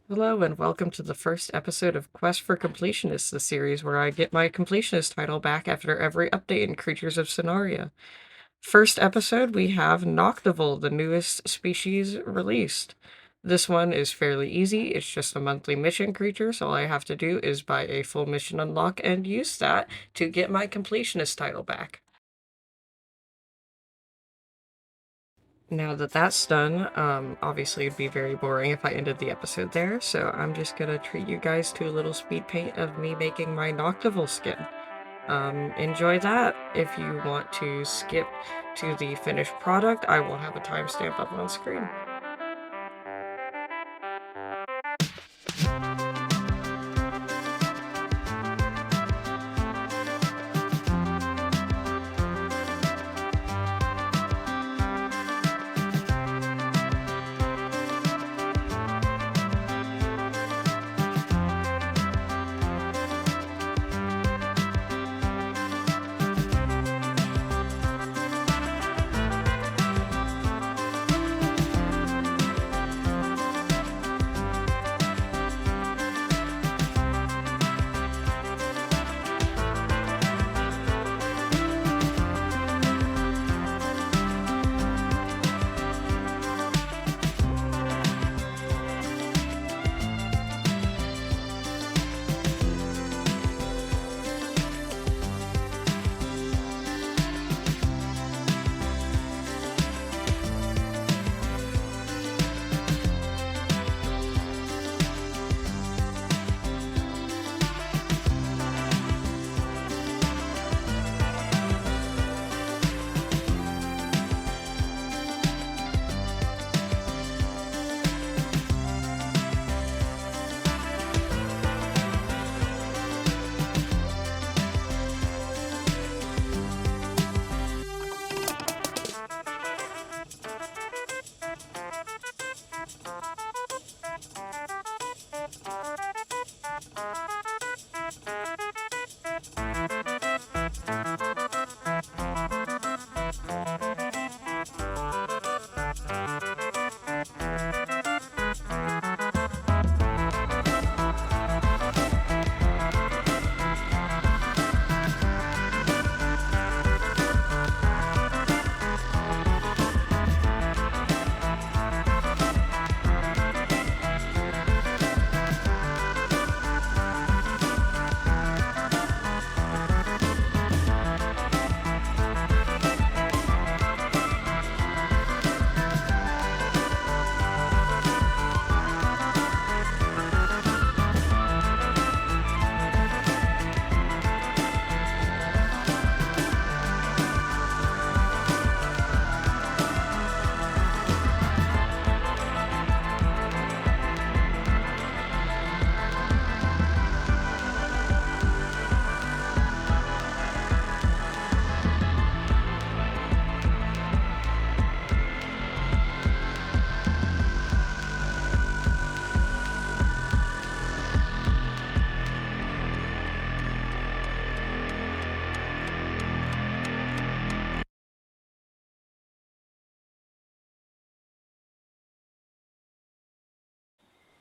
Hello and welcome to the first episode of Quest for Completionists, the series where I get my Completionist title back after every update in Creatures of Sonaria. First episode, we have Noctivul, the newest species released. This one is fairly easy, it's just a monthly mission creature, so all I have to do is buy a full mission unlock and use that to get my Completionist title back. Now that that's done, obviously it'd be very boring if I ended the episode there, so I'm just gonna treat you guys to a little speed paint of me making my Noctivul skin. Enjoy that. If you want to skip to the finished product, I will have a timestamp up on screen.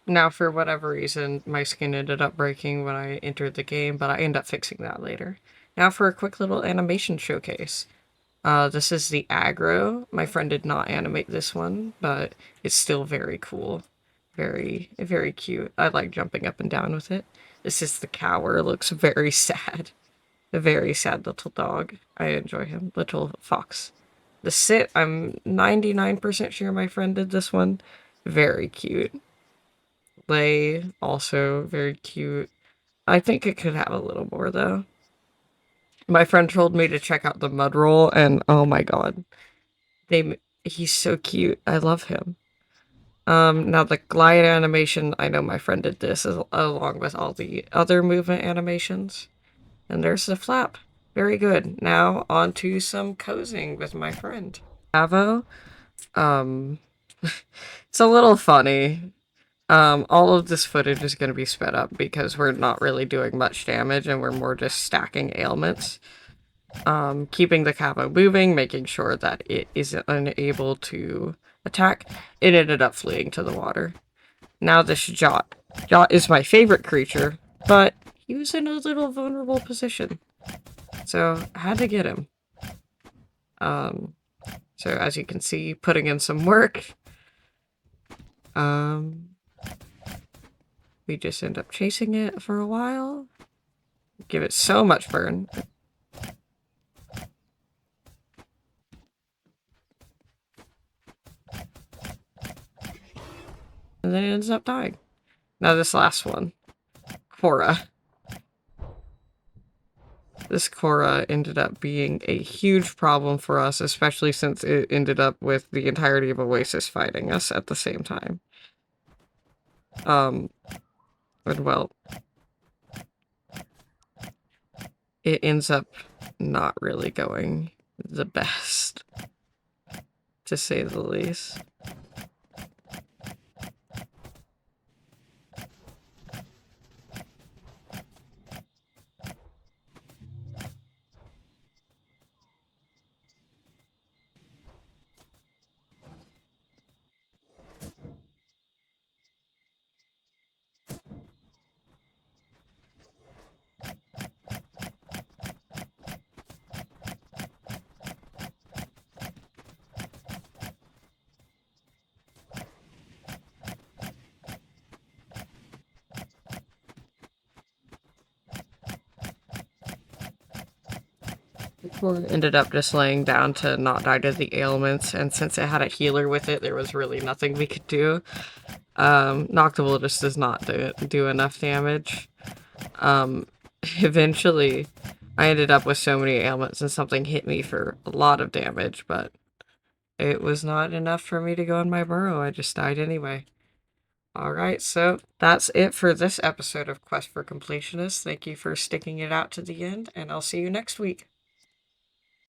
Now, for whatever reason, my skin ended up breaking when I entered the game, but I end up fixing that later. Now for a quick little animation showcase. This is the aggro. My friend did not animate this one, but it's still very cool. Very, very cute. I like jumping up and down with it. This is the cower. Looks very sad. A very sad little dog. I enjoy him. Little fox. The sit, I'm 99% sure my friend did this one. Very cute. Lay, also very cute. I think it could have a little more, though. My friend told me to check out the mud roll, and oh my god. He's so cute. I love him. Now the glide animation, I know my friend did this along with all the other movement animations. And there's the flap. Very good. Now on to some cozying with my friend. Avo, um, it's a little funny. All of this footage is going to be sped up because we're not really doing much damage and we're more just stacking ailments. Keeping the Cavo moving, making sure that it is unable to attack. It ended up fleeing to the water. Now this Jot. Jot is my favorite creature, but he was in a little vulnerable position. So I had to get him. So as you can see, putting in some work. We just end up chasing it for a while. Give it so much burn. And then it ends up dying. Now this last one. Cora. This Cora ended up being a huge problem for us, especially since it ended up with the entirety of Oasis fighting us at the same time. And well, it ends up not really going the best, to say the least. Cora ended up just laying down to not die to the ailments, and since it had a healer with it, there was really nothing we could do. Noctivul just does not do enough damage. Eventually, I ended up with so many ailments and something hit me for a lot of damage, but it was not enough for me to go in my burrow. I just died anyway. Alright, so that's it for this episode of Quest for Completionists. Thank you for sticking it out to the end, and I'll see you next week.